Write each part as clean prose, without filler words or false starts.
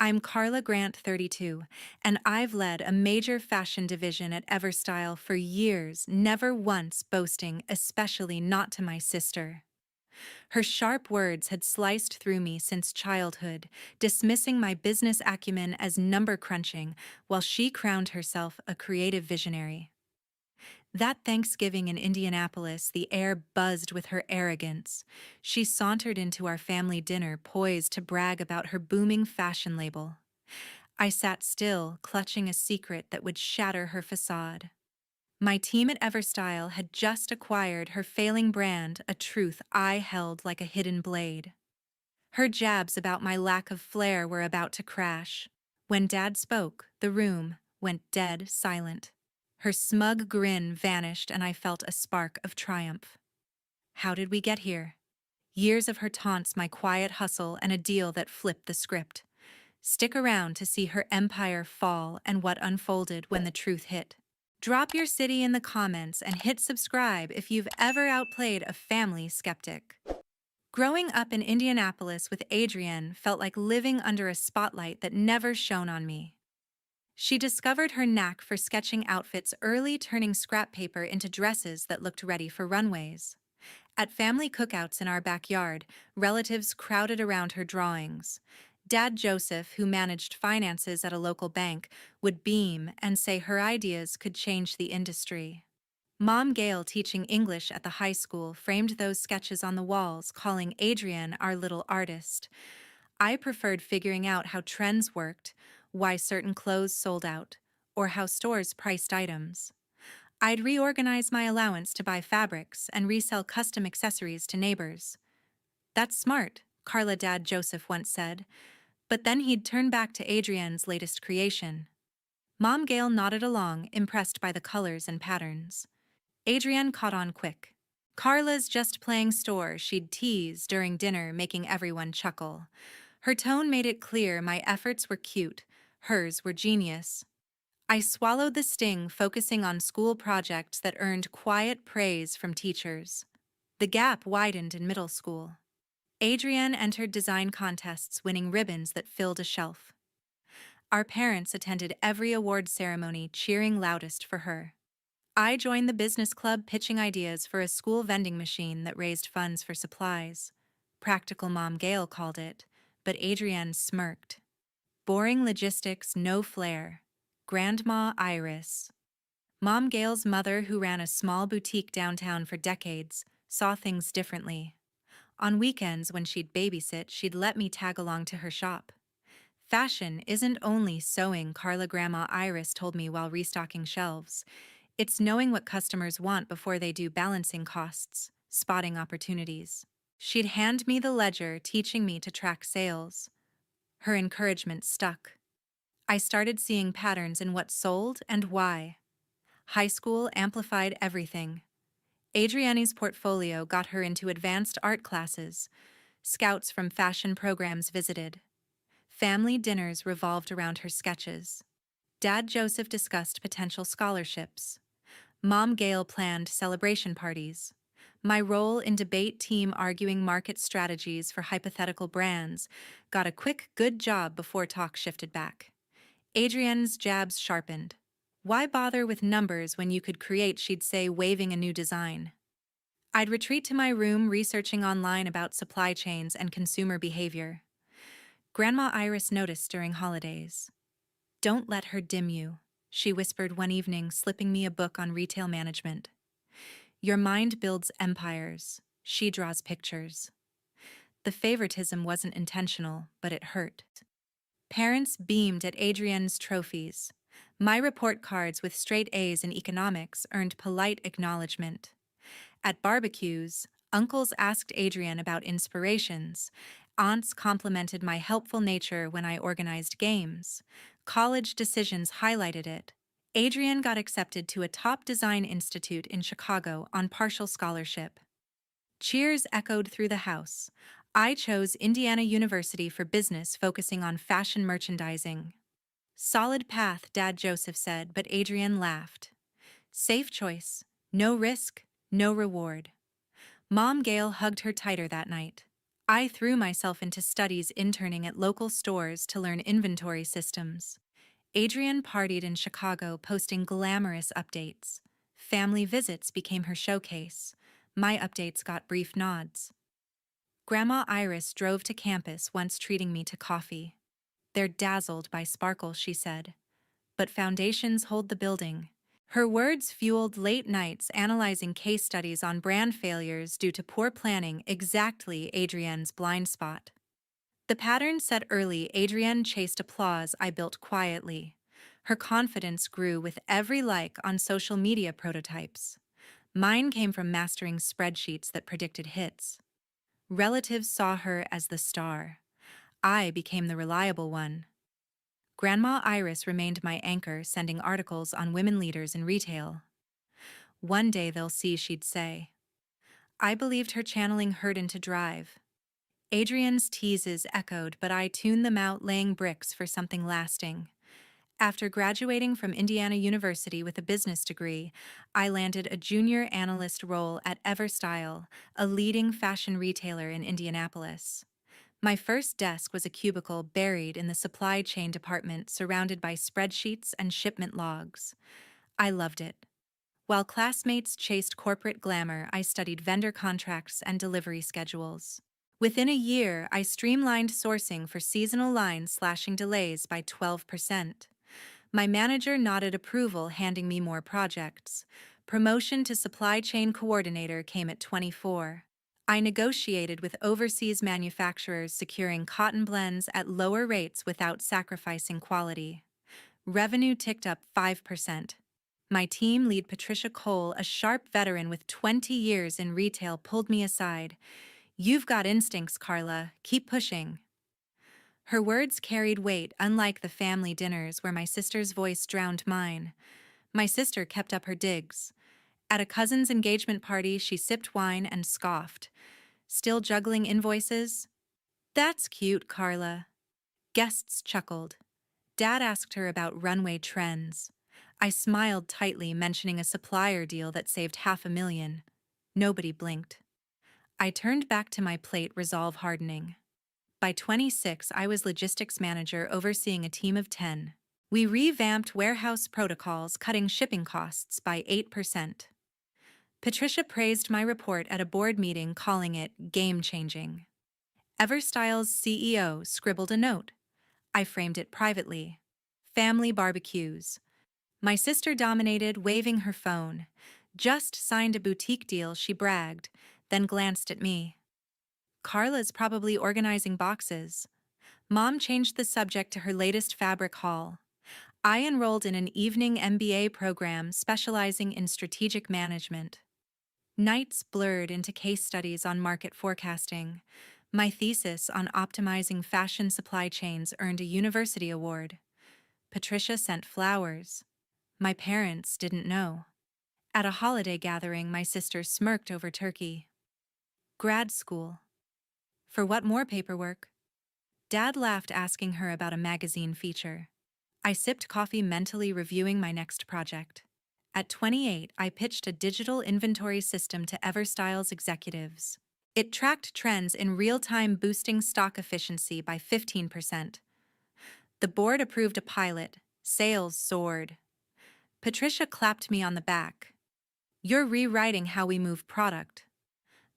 I'm Carla Grant, 32, and I've led a major fashion division at Everstyle for years, never once boasting, especially not to my sister. Her sharp words had sliced through me since childhood, dismissing my business acumen as number crunching, while she crowned herself a creative visionary. That Thanksgiving in Indianapolis, the air buzzed with her arrogance. She sauntered into our family dinner, poised to brag about her booming fashion label. I sat still, clutching a secret that would shatter her facade. My team at Everstyle had just acquired her failing brand, a truth I held like a hidden blade. Her jabs about my lack of flair were about to crash. When Dad spoke, the room went dead silent. Her smug grin vanished and I felt a spark of triumph. How did we get here? Years of her taunts, my quiet hustle, and a deal that flipped the script. Stick around to see her empire fall and what unfolded when the truth hit. Drop your city in the comments and hit subscribe if you've ever outplayed a family skeptic. Growing up in Indianapolis with Adrienne felt like living under a spotlight that never shone on me. She discovered her knack for sketching outfits early, turning scrap paper into dresses that looked ready for runways. At family cookouts in our backyard, relatives crowded around her drawings. Dad Joseph, who managed finances at a local bank, would beam and say her ideas could change the industry. Mom Gail, teaching English at the high school, framed those sketches on the walls, calling Adrienne our little artist. I preferred figuring out how trends worked, why certain clothes sold out, or how stores priced items. I'd reorganize my allowance to buy fabrics and resell custom accessories to neighbors. That's smart, Carla Dad Joseph once said, but then he'd turn back to Adrienne's latest creation. Mom Gail nodded along, impressed by the colors and patterns. Adrienne caught on quick. Carla's just playing store, she'd tease during dinner, making everyone chuckle. Her tone made it clear my efforts were cute, hers were genius. I swallowed the sting, focusing on school projects that earned quiet praise from teachers. The gap widened in middle school. Adrienne entered design contests, winning ribbons that filled a shelf. Our parents attended every award ceremony, cheering loudest for her. I joined the business club, pitching ideas for a school vending machine that raised funds for supplies. Practical Mom Gail called it, but Adrienne smirked. Boring logistics, no flair. Grandma Iris. Mom Gail's mother, who ran a small boutique downtown for decades, saw things differently. On weekends, when she'd babysit, she'd let me tag along to her shop. Fashion isn't only sewing, Carla Grandma Iris told me while restocking shelves. It's knowing what customers want before they do, balancing costs, spotting opportunities. She'd hand me the ledger, teaching me to track sales. Her encouragement stuck. I started seeing patterns in what sold and why. High school amplified everything. Adrienne's portfolio got her into advanced art classes. Scouts from fashion programs visited. Family dinners revolved around her sketches. Dad Joseph discussed potential scholarships. Mom Gail planned celebration parties. My role in debate team arguing market strategies for hypothetical brands got a quick good job before talk shifted back. Adrienne's jabs sharpened. Why bother with numbers when you could create, she'd say, waving a new design. I'd retreat to my room, researching online about supply chains and consumer behavior. Grandma Iris noticed during holidays. Don't let her dim you, she whispered one evening, slipping me a book on retail management. Your mind builds empires. She draws pictures. The favoritism wasn't intentional, but it hurt. Parents beamed at Adrienne's trophies. My report cards with straight A's in economics earned polite acknowledgement. At barbecues, uncles asked Adrienne about inspirations. Aunts complimented my helpful nature when I organized games. College decisions highlighted it. Adrienne got accepted to a top design institute in Chicago on partial scholarship. Cheers echoed through the house. I chose Indiana University for business, focusing on fashion merchandising. Solid path, Dad Joseph said, but Adrienne laughed. Safe choice. No risk, no reward. Mom Gail hugged her tighter that night. I threw myself into studies interning at local stores to learn inventory systems. Adrienne partied in Chicago, posting glamorous updates. Family visits became her showcase. My updates got brief nods. Grandma Iris drove to campus once treating me to coffee. "They're dazzled by sparkle," she said. "But foundations hold the building." Her words fueled late nights analyzing case studies on brand failures due to poor planning, exactly Adrienne's blind spot. The pattern set early, Adrienne chased applause I built quietly. Her confidence grew with every like on social media prototypes. Mine came from mastering spreadsheets that predicted hits. Relatives saw her as the star. I became the reliable one. Grandma Iris remained my anchor, sending articles on women leaders in retail. "One day they'll see," she'd say. I believed her, channeling hurt into drive. Adrienne's teases echoed, but I tuned them out, laying bricks for something lasting. After graduating from Indiana University with a business degree, I landed a junior analyst role at Everstyle, a leading fashion retailer in Indianapolis. My first desk was a cubicle buried in the supply chain department, surrounded by spreadsheets and shipment logs. I loved it. While classmates chased corporate glamour, I studied vendor contracts and delivery schedules. Within a year, I streamlined sourcing for seasonal lines, slashing delays by 12%. My manager nodded approval, handing me more projects. Promotion to supply chain coordinator came at 24. I negotiated with overseas manufacturers, securing cotton blends at lower rates without sacrificing quality. Revenue ticked up 5%. My team lead, Patricia Cole, a sharp veteran with 20 years in retail, pulled me aside. "You've got instincts, Carla. Keep pushing." Her words carried weight, unlike the family dinners where my sister's voice drowned mine. My sister kept up her digs. At a cousin's engagement party, she sipped wine and scoffed. "Still juggling invoices?" "That's cute, Carla." Guests chuckled. Dad asked her about runway trends. I smiled tightly, mentioning a supplier deal that saved $500,000. Nobody blinked. I turned back to my plate, resolve hardening. By 26, I was logistics manager, overseeing a team of 10. We revamped warehouse protocols, cutting shipping costs by 8%. Patricia praised my report at a board meeting, calling it game-changing. Everstyle's CEO scribbled a note. I framed it privately. "Family barbecues." My sister dominated, waving her phone. "Just signed a boutique deal," she bragged, then glanced at me. "Carla's probably organizing boxes." Mom changed the subject to her latest fabric haul. I enrolled in an evening MBA program specializing in strategic management. Nights blurred into case studies on market forecasting. My thesis on optimizing fashion supply chains earned a university award. Patricia sent flowers. My parents didn't know. At a holiday gathering, my sister smirked over turkey. Grad school. For what more paperwork? Dad laughed, asking her about a magazine feature. I sipped coffee, mentally reviewing my next project. At 28, I pitched a digital inventory system to Everstyle's executives. It tracked trends in real time, boosting stock efficiency by 15%. The board approved a pilot. Sales soared. Patricia clapped me on the back. "You're rewriting how we move product."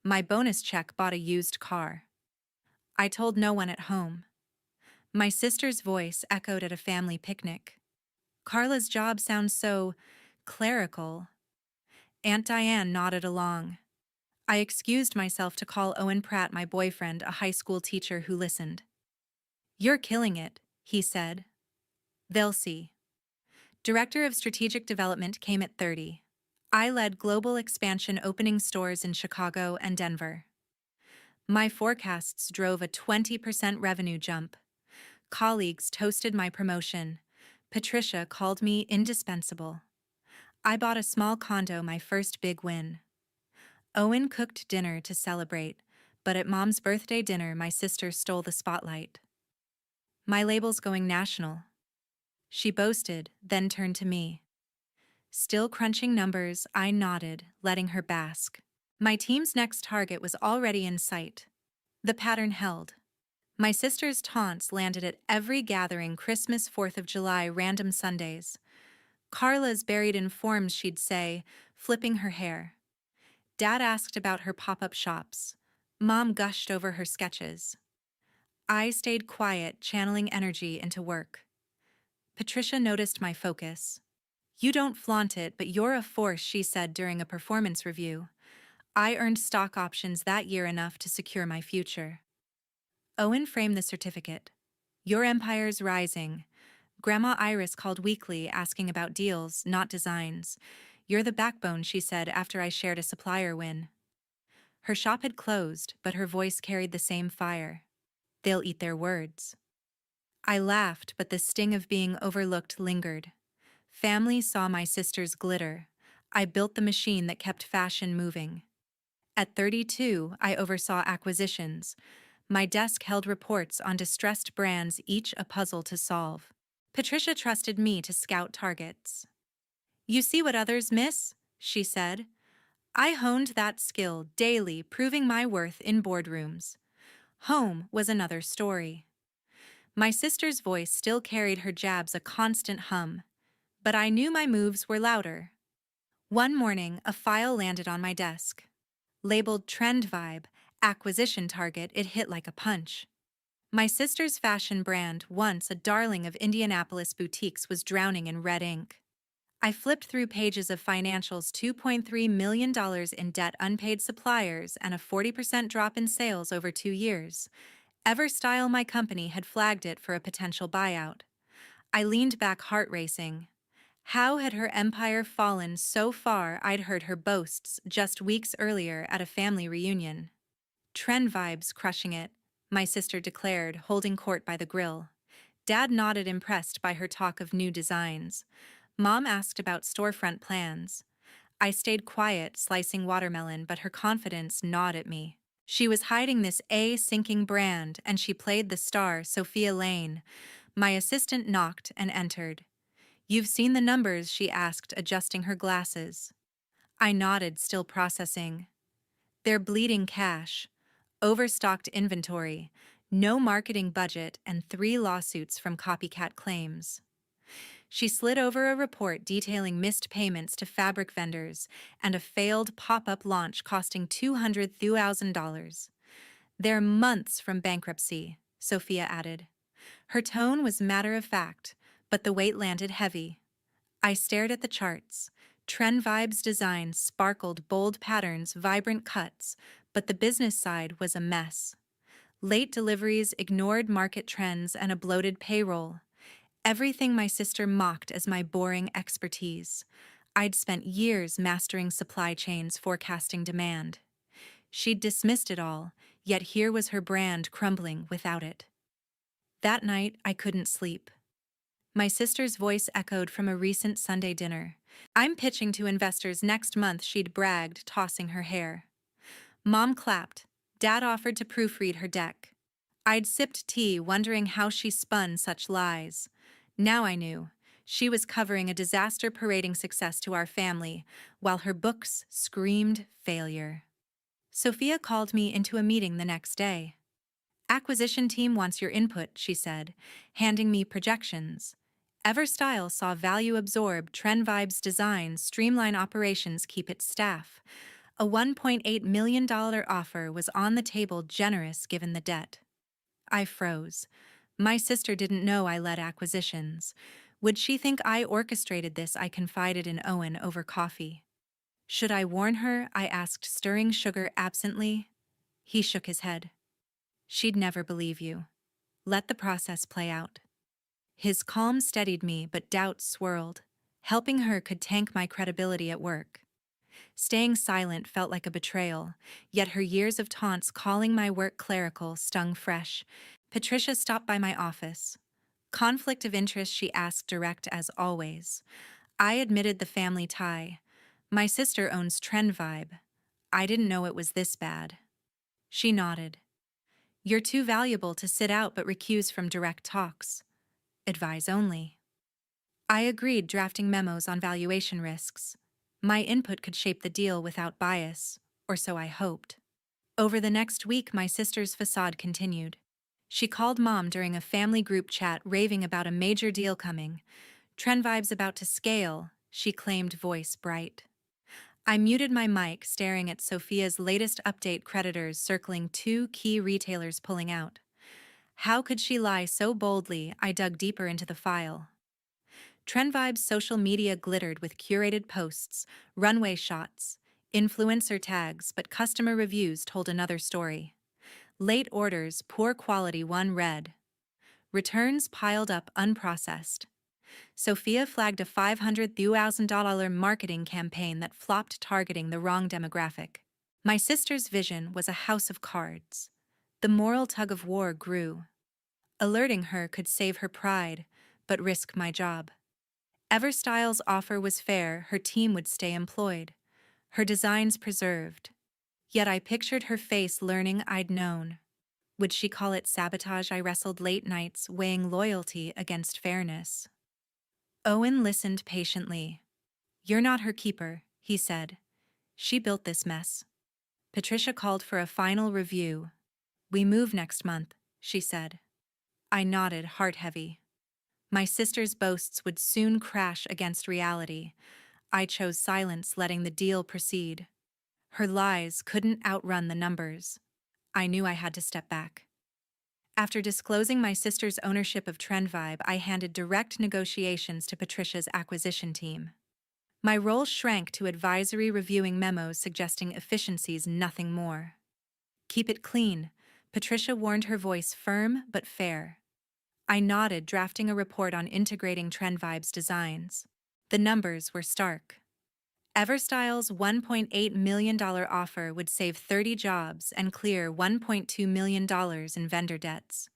My bonus check bought a used car. I told no one at home. My sister's voice echoed at a family picnic. "Carla's job sounds so clerical." Aunt Diane nodded along. I excused myself to call Owen Pratt, my boyfriend, a high school teacher who listened. "You're killing it," he said. "They'll see." Director of Strategic Development came at 30. I led global expansion, opening stores in Chicago and Denver. My forecasts drove a 20% revenue jump. Colleagues toasted my promotion. Patricia called me indispensable. I bought a small condo, my first big win. Owen cooked dinner to celebrate, but at Mom's birthday dinner, my sister stole the spotlight. "My label's going national," she boasted, then turned to me. Still crunching numbers, I nodded, letting her bask. My team's next target was already in sight. The pattern held. My sister's taunts landed at every gathering, Christmas, 4th of July, random Sundays. Carla's buried in forms, she'd say, flipping her hair. Dad asked about her pop-up shops. Mom gushed over her sketches. I stayed quiet, channeling energy into work. Patricia noticed my focus. "You don't flaunt it, but you're a force," she said during a performance review. I earned stock options that year, enough to secure my future. Owen framed the certificate. "Your empire's rising." Grandma Iris called weekly, asking about deals, not designs. "You're the backbone," she said after I shared a supplier win. Her shop had closed, but her voice carried the same fire. "They'll eat their words." I laughed, but the sting of being overlooked lingered. Family saw my sister's glitter. I built the machine that kept fashion moving. At 32, I oversaw acquisitions. My desk held reports on distressed brands, each a puzzle to solve. Patricia trusted me to scout targets. "You see what others miss?" she said. I honed that skill daily, proving my worth in boardrooms. Home was another story. My sister's voice still carried her jabs, a constant hum. But I knew my moves were louder. One morning, a file landed on my desk. Labeled Trend Vibe, acquisition target, it hit like a punch. My sister's fashion brand, once a darling of Indianapolis boutiques, was drowning in red ink. I flipped through pages of financials: $2.3 million in debt, unpaid suppliers, and a 40% drop in sales over 2 years. Everstyle, my company, had flagged it for a potential buyout. I leaned back, heart racing. How had her empire fallen so far? I'd heard her boasts just weeks earlier at a family reunion. "Trend Vibes crushing it," my sister declared, holding court by the grill. Dad nodded, impressed by her talk of new designs. Mom asked about storefront plans. I stayed quiet, slicing watermelon, but her confidence gnawed at me. She was hiding this sinking brand, and she played the star, Sophia Lane. My assistant knocked and entered. "You've seen the numbers?" she asked, adjusting her glasses. I nodded, still processing. "They're bleeding cash. Overstocked inventory, no marketing budget, and 3 lawsuits from copycat claims." She slid over a report detailing missed payments to fabric vendors and a failed pop-up launch costing $200,000. "They're months from bankruptcy," Sophia added. Her tone was matter-of-fact, but the weight landed heavy. I stared at the charts. Trend Vibes designs sparkled, bold patterns, vibrant cuts, but the business side was a mess. Late deliveries, ignored market trends, and a bloated payroll. Everything my sister mocked as my boring expertise. I'd spent years mastering supply chains, forecasting demand. She'd dismissed it all, yet here was her brand crumbling without it. That night, I couldn't sleep. My sister's voice echoed from a recent Sunday dinner. "I'm pitching to investors next month," she'd bragged, tossing her hair. Mom clapped. Dad offered to proofread her deck. I'd sipped tea, wondering how she spun such lies. Now I knew. She was covering a disaster, parading success to our family, while her books screamed failure. Sophia called me into a meeting the next day. "Acquisition team wants your input," she said, handing me projections. Everstyle saw value absorb, Trend Vibes design, streamline operations, keep its staff. A $1.8 million offer was on the table, generous given the debt. I froze. My sister didn't know I led acquisitions. Would she think I orchestrated this? I confided in Owen over coffee. "Should I warn her?" I asked, stirring sugar absently. He shook his head. "She'd never believe you. Let the process play out." His calm steadied me, but doubt swirled. Helping her could tank my credibility at work. Staying silent felt like a betrayal, yet her years of taunts calling my work clerical stung fresh. Patricia stopped by my office. "Conflict of interest?" she asked, direct as always. I admitted the family tie. "My sister owns Trend Vibe." I didn't know it was this bad. She nodded. "You're too valuable to sit out, but recuse from direct talks. Advise only." I agreed, drafting memos on valuation risks. My input could shape the deal without bias, or so I hoped. Over the next week, my sister's facade continued. She called Mom during a family group chat raving about a major deal coming. Trend vibes about to scale, she claimed, voice bright. I muted my mic, staring at Sophia's latest update, creditors circling, two key retailers pulling out. How could she lie so boldly? I dug deeper into the file. Trend Vibe's social media glittered with curated posts, runway shots, influencer tags, but customer reviews told another story. Late orders, poor quality, one read. Returns piled up unprocessed. Sophia flagged a $500,000 marketing campaign that flopped, targeting the wrong demographic. My sister's vision was a house of cards. The moral tug of war grew. Alerting her could save her pride, but risk my job. Everstyle's offer was fair, her team would stay employed, her designs preserved. Yet I pictured her face, learning I'd known. Would she call it sabotage? I wrestled late nights, weighing loyalty against fairness. Owen listened patiently. You're not her keeper, he said. She built this mess. Patricia called for a final review. We move next month, she said. I nodded, heart heavy. My sister's boasts would soon crash against reality. I chose silence, letting the deal proceed. Her lies couldn't outrun the numbers. I knew I had to step back. After disclosing my sister's ownership of Trend Vibe, I handed direct negotiations to Patricia's acquisition team. My role shrank to advisory, reviewing memos suggesting efficiencies, nothing more. Keep it clean, Patricia warned, her voice firm but fair. I nodded, drafting a report on integrating Trend Vibe's designs. The numbers were stark. Everstyle's $1.8 million offer would save 30 jobs and clear $1.2 million in vendor debts.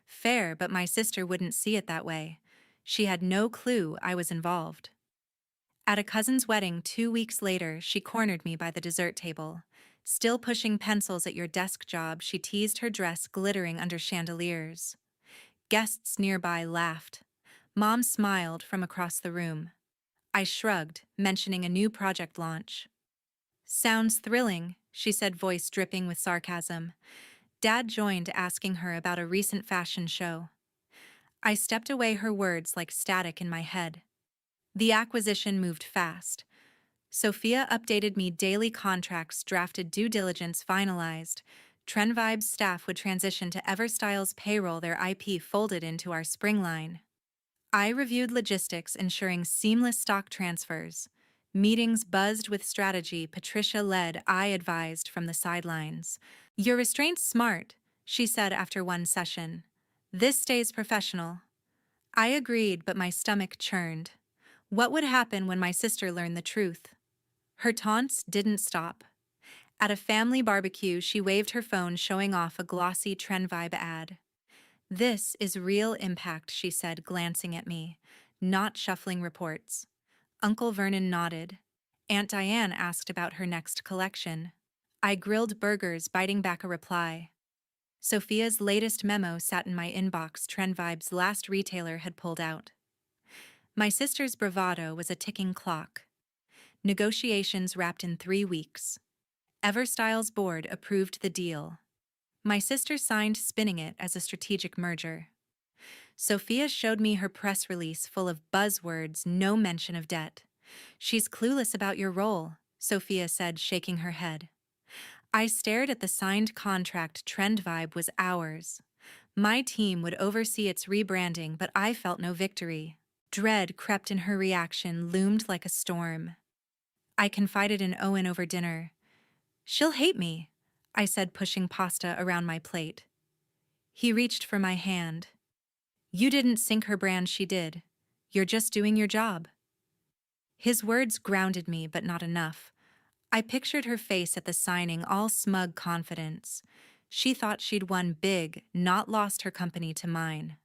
Fair, but my sister wouldn't see it that way. She had no clue I was involved. At a cousin's wedding 2 weeks later, she cornered me by the dessert table. Still pushing pencils at your desk job, she teased, her dress glittering under chandeliers. Guests nearby laughed. Mom smiled from across the room. I shrugged, mentioning a new project launch. Sounds thrilling, she said, voice dripping with sarcasm. Dad joined, asking her about a recent fashion show. I stepped away, her words like static in my head. The acquisition moved fast. Sophia updated me daily, contracts drafted, due diligence finalized. Trend Vibe's staff would transition to Everstyle's payroll, their IP folded into our spring line. I reviewed logistics, ensuring seamless stock transfers. Meetings buzzed with strategy Patricia led, I advised from the sidelines. Your restraint's smart, she said after one session. This stays professional. I agreed, but my stomach churned. What would happen when my sister learned the truth? Her taunts didn't stop. At a family barbecue, she waved her phone, showing off a glossy Trend Vibe ad. This is real impact, she said, glancing at me, not shuffling reports. Uncle Vernon nodded. Aunt Diane asked about her next collection. I grilled burgers, biting back a reply. Sophia's latest memo sat in my inbox. Trend Vibe's last retailer had pulled out. My sister's bravado was a ticking clock. Negotiations wrapped in 3 weeks. Everstyle's board approved the deal. My sister signed, spinning it as a strategic merger. Sophia showed me her press release, full of buzzwords, no mention of debt. She's clueless about your role, Sophia said, shaking her head. I stared at the signed contract. Trend Vibe was ours. My team would oversee its rebranding, but I felt no victory. Dread crept in, her reaction loomed like a storm. I confided in Owen over dinner. She'll hate me, I said, pushing pasta around my plate. He reached for my hand. You didn't sink her brand, she did. You're just doing your job. His words grounded me, but not enough. I pictured her face at the signing, all smug confidence. She thought she'd won big, not lost her company to mine.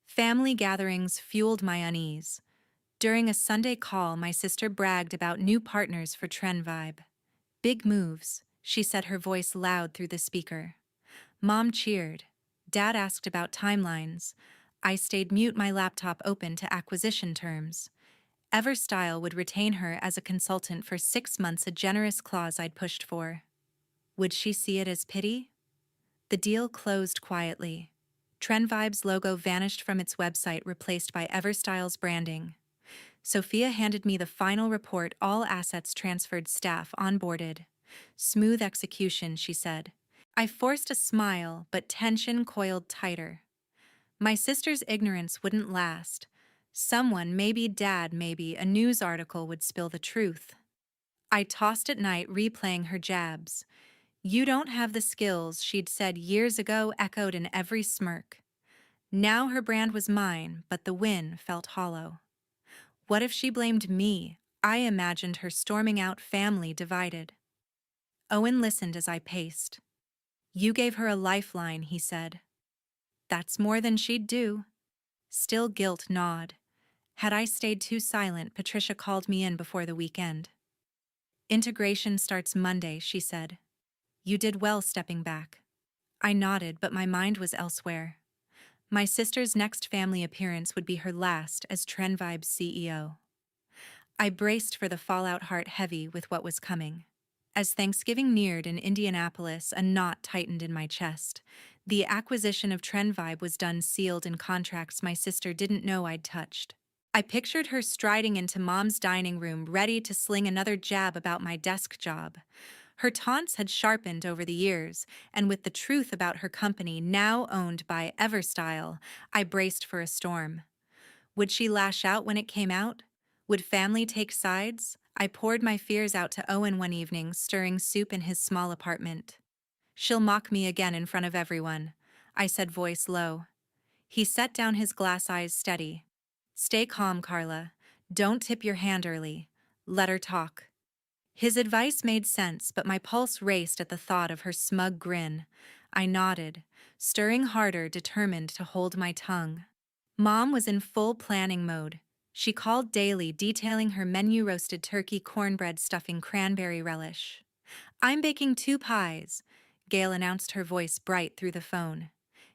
Family gatherings fueled my unease. During a Sunday call, my sister bragged about new partners for Trend Vibe. Big moves, she said, her voice loud through the speaker. Mom cheered. Dad asked about timelines. I stayed mute, my laptop open to acquisition terms. Everstyle would retain her as a consultant for 6 months, a generous clause I'd pushed for. Would she see it as pity? The deal closed quietly. Trendvibe's logo vanished from its website, replaced by Everstyle's branding. Sophia handed me the final report, all assets transferred, staff onboarded. Smooth execution, she said. I forced a smile, but tension coiled tighter. My sister's ignorance wouldn't last. Someone, maybe Dad, maybe a news article, would spill the truth. I tossed at night, replaying her jabs. "You don't have the skills," she'd said years ago, echoed in every smirk. Now her brand was mine, but the win felt hollow. What if she blamed me? I imagined her storming out, family divided. Owen listened as I paced. "You gave her a lifeline," he said. "That's more than she'd do." Still guilt gnawed. Had I stayed too silent, Patricia called me in before the weekend. "Integration starts Monday," she said. "You did well stepping back." I nodded, but my mind was elsewhere. My sister's next family appearance would be her last as Trendvibe's CEO. I braced for the fallout, heart heavy with what was coming. As Thanksgiving neared in Indianapolis, a knot tightened in my chest. The acquisition of Trendvibe was done, sealed in contracts my sister didn't know I'd touched. I pictured her striding into Mom's dining room, ready to sling another jab about my desk job. Her taunts had sharpened over the years, and with the truth about her company, now owned by Everstyle, I braced for a storm. Would she lash out when it came out? Would family take sides? I poured my fears out to Owen one evening, stirring soup in his small apartment. "She'll mock me again in front of everyone," I said, voice low. He set down his glass, eyes steady. "Stay calm, Carla. Don't tip your hand early. Let her talk." His advice made sense, but my pulse raced at the thought of her smug grin. I nodded, stirring harder, determined to hold my tongue. Mom was in full planning mode. She called daily, detailing her menu: roasted turkey, cornbread stuffing, cranberry relish. "I'm baking 2 pies," Gail announced, her voice bright through the phone.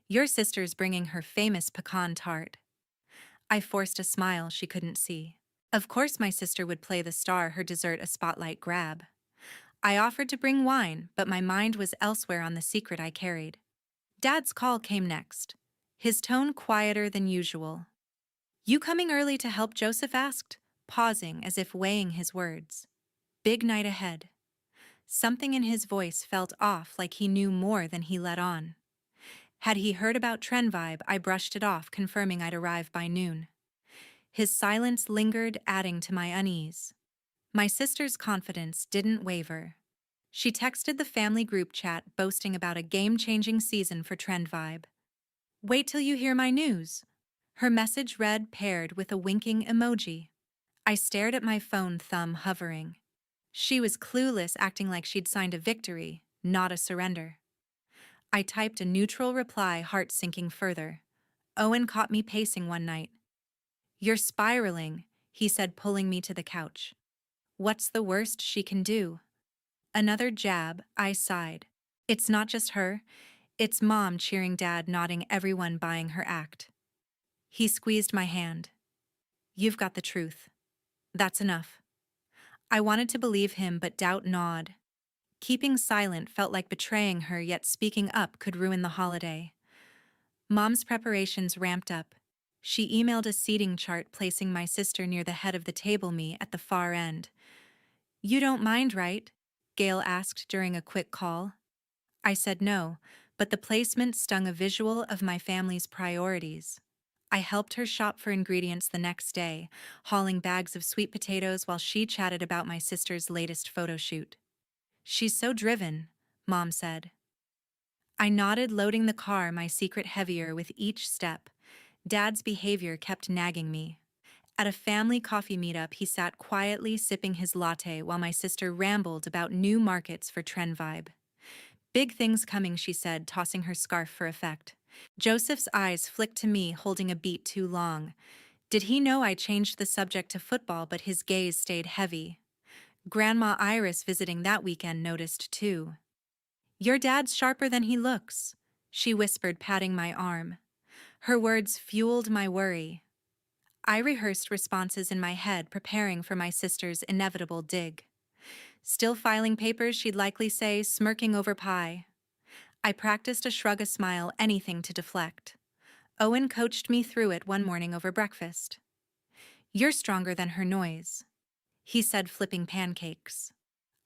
"Your sister's bringing her famous pecan tart." I forced a smile she couldn't see. Of course my sister would play the star, her dessert a spotlight grab. I offered to bring wine, but my mind was elsewhere, on the secret I carried. Dad's call came next, his tone quieter than usual. "You coming early to help?" Joseph asked, pausing as if weighing his words. Big night ahead. Something in his voice felt off, like he knew more than he let on. Had he heard about Trendvibe? I brushed it off, confirming I'd arrive by noon. His silence lingered, adding to my unease. My sister's confidence didn't waver. She texted the family group chat, boasting about a game-changing season for Trendvibe. "Wait till you hear my news." Her message read, paired with a winking emoji. I stared at my phone, thumb hovering. She was clueless, acting like she'd signed a victory, not a surrender. I typed a neutral reply, heart sinking further. Owen caught me pacing one night. "You're spiraling," he said, pulling me to the couch. "What's the worst she can do?" Another jab, I sighed. It's not just her. It's Mom cheering, Dad nodding, everyone buying her act. He squeezed my hand. "You've got the truth. That's enough." I wanted to believe him, but doubt gnawed. Keeping silent felt like betraying her, yet speaking up could ruin the holiday. Mom's preparations ramped up. She emailed a seating chart, placing my sister near the head of the table, me at the far end. "You don't mind, right?" Gail asked during a quick call. I said no, but the placement stung, a visual of my family's priorities. I helped her shop for ingredients the next day, hauling bags of sweet potatoes while she chatted about my sister's latest photo shoot. "She's so driven," Mom said. I nodded, loading the car, my secret heavier with each step. Dad's behavior kept nagging me. At a family coffee meetup, he sat quietly sipping his latte while my sister rambled about new markets for Trendvibe. "Big things coming," she said, tossing her scarf for effect. Joseph's eyes flicked to me, holding a beat too long. Did he know I changed the subject to football, but his gaze stayed heavy. Grandma Iris, visiting that weekend, noticed too. "Your dad's sharper than he looks," she whispered, patting my arm. Her words fueled my worry. I rehearsed responses in my head, preparing for my sister's inevitable dig. Still filing papers, she'd likely say, smirking over pie. I practiced a shrug, a smile, anything to deflect. Owen coached me through it one morning over breakfast. "You're stronger than her noise," he said, flipping pancakes.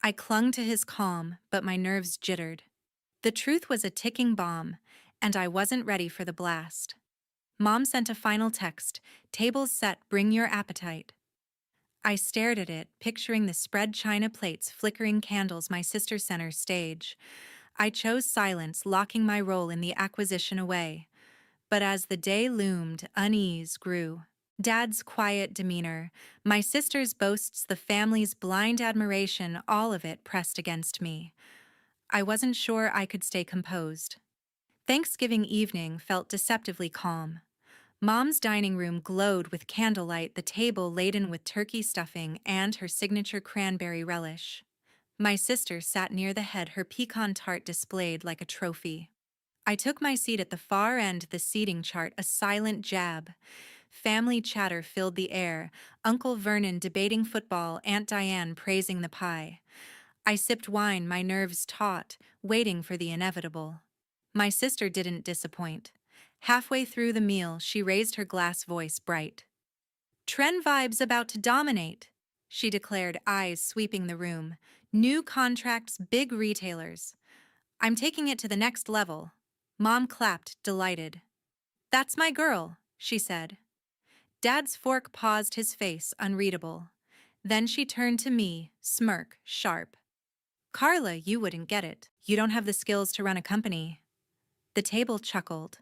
I clung to his calm, but my nerves jittered. The truth was a ticking bomb, and I wasn't ready for the blast. Mom sent a final text, "Tables set, bring your appetite." I stared at it, picturing the spread china plates, flickering candles, my sister center stage. I chose silence, locking my role in the acquisition away. But as the day loomed, unease grew. Dad's quiet demeanor, my sister's boasts, the family's blind admiration, all of it pressed against me. I wasn't sure I could stay composed. Thanksgiving evening felt deceptively calm. Mom's dining room glowed with candlelight, the table laden with turkey stuffing and her signature cranberry relish. My sister sat near the head, her pecan tart displayed like a trophy. I took my seat at the far end, the seating chart, a silent jab. Family chatter filled the air, Uncle Vernon debating football, Aunt Diane praising the pie. I sipped wine, my nerves taut, waiting for the inevitable. My sister didn't disappoint. Halfway through the meal, she raised her glass, voice bright. "Trend vibes about to dominate," she declared, eyes sweeping the room. "New contracts, big retailers. I'm taking it to the next level." Mom clapped, delighted. "That's my girl," she said. Dad's fork paused, his face unreadable. Then she turned to me, smirk, sharp. "Carla, you wouldn't get it. You don't have the skills to run a company." The table chuckled.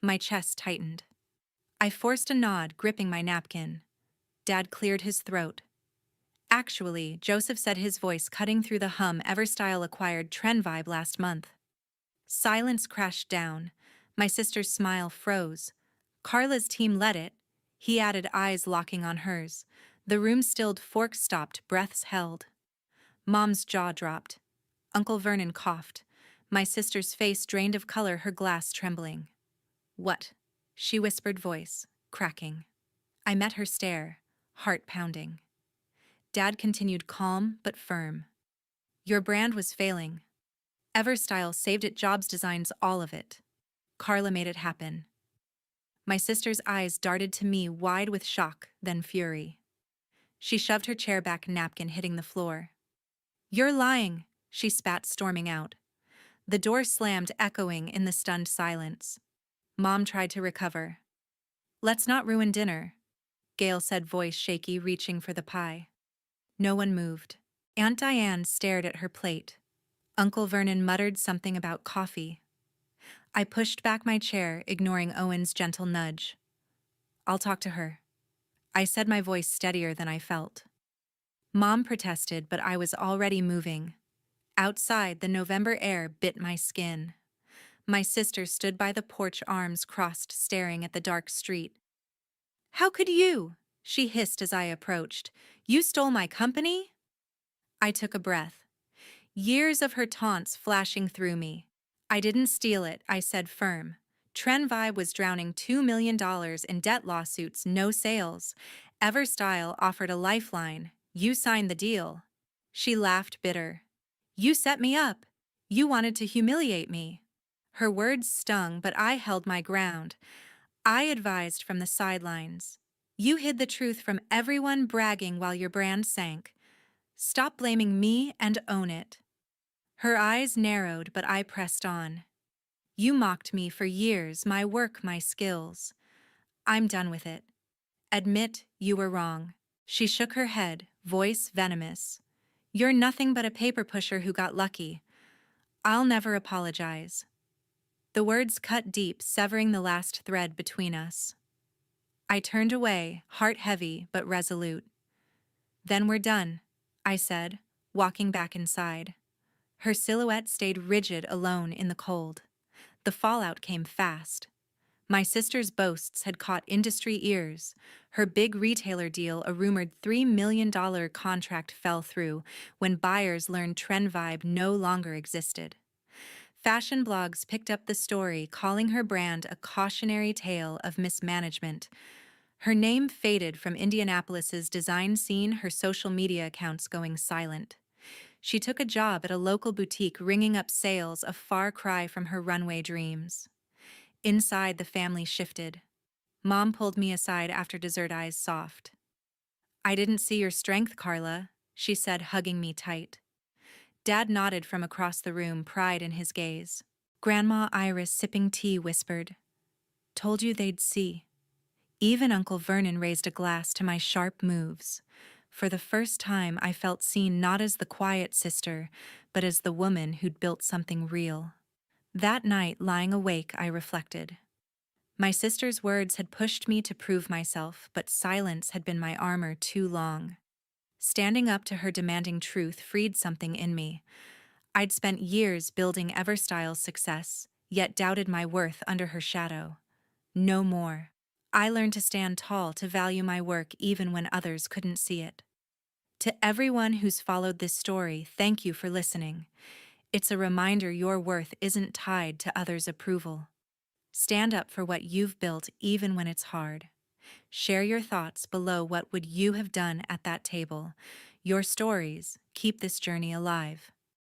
My chest tightened. I forced a nod, gripping my napkin. Dad cleared his throat. "Actually," Joseph said, his voice cutting through the hum, "Everstyle acquired Trend Vibe last month." Silence crashed down. My sister's smile froze. "Carla's team led it," he added, eyes locking on hers. The room stilled, forks stopped, breaths held. Mom's jaw dropped. Uncle Vernon coughed. My sister's face drained of color, her glass trembling. "What?" she whispered, voice cracking. I met her stare, heart pounding. Dad continued, calm but firm. "Your brand was failing. Everstyle saved it, jobs, designs, all of it. Carla made it happen." My sister's eyes darted to me, wide with shock, then fury. She shoved her chair back, napkin hitting the floor. "You're lying," she spat, storming out. The door slammed, echoing in the stunned silence. Mom tried to recover. "Let's not ruin dinner," Gail said, voice shaky, reaching for the pie. No one moved. Aunt Diane stared at her plate. Uncle Vernon muttered something about coffee. I pushed back my chair, ignoring Owen's gentle nudge. "I'll talk to her," I said, my voice steadier than I felt. Mom protested, but I was already moving. Outside, the November air bit my skin. My sister stood by the porch, arms crossed, staring at the dark street. "How could you?" she hissed as I approached. "You stole my company?" I took a breath. Years of her taunts flashing through me. "I didn't steal it," I said, firm. Trend Vibe was drowning $2 million in debt, lawsuits, no sales. Everstyle offered a lifeline. You signed the deal. She laughed, bitter. "You set me up. You wanted to humiliate me." Her words stung, but I held my ground. I advised from the sidelines. "You hid the truth from everyone, bragging while your brand sank. Stop blaming me and own it." Her eyes narrowed, but I pressed on. "You mocked me for years, my work, my skills. I'm done with it. Admit you were wrong." She shook her head, voice venomous. "You're nothing but a paper pusher who got lucky. I'll never apologize." The words cut deep, severing the last thread between us. I turned away, heart heavy but resolute. "Then we're done," I said, walking back inside. Her silhouette stayed rigid, alone in the cold. The fallout came fast. My sister's boasts had caught industry ears. Her big retailer deal, a rumored $3 million contract, fell through when buyers learned Trend Vibe no longer existed. Fashion blogs picked up the story, calling her brand a cautionary tale of mismanagement. Her name faded from Indianapolis's design scene, her social media accounts going silent. She took a job at a local boutique, ringing up sales, a far cry from her runway dreams. Inside, the family shifted. Mom pulled me aside after dessert, eyes soft. "I didn't see your strength, Carla," she said, hugging me tight. Dad nodded from across the room, pride in his gaze. Grandma Iris, sipping tea, whispered, "Told you they'd see." Even Uncle Vernon raised a glass to my sharp moves. For the first time, I felt seen not as the quiet sister, but as the woman who'd built something real. That night, lying awake, I reflected. My sister's words had pushed me to prove myself, but silence had been my armor too long. Standing up to her demanding truth freed something in me. I'd spent years building Everstyle's success, yet doubted my worth under her shadow. No more. I learned to stand tall, to value my work even when others couldn't see it. To everyone who's followed this story, thank you for listening. It's a reminder your worth isn't tied to others' approval. Stand up for what you've built even when it's hard. Share your thoughts below. What would you have done at that table? Your stories keep this journey alive.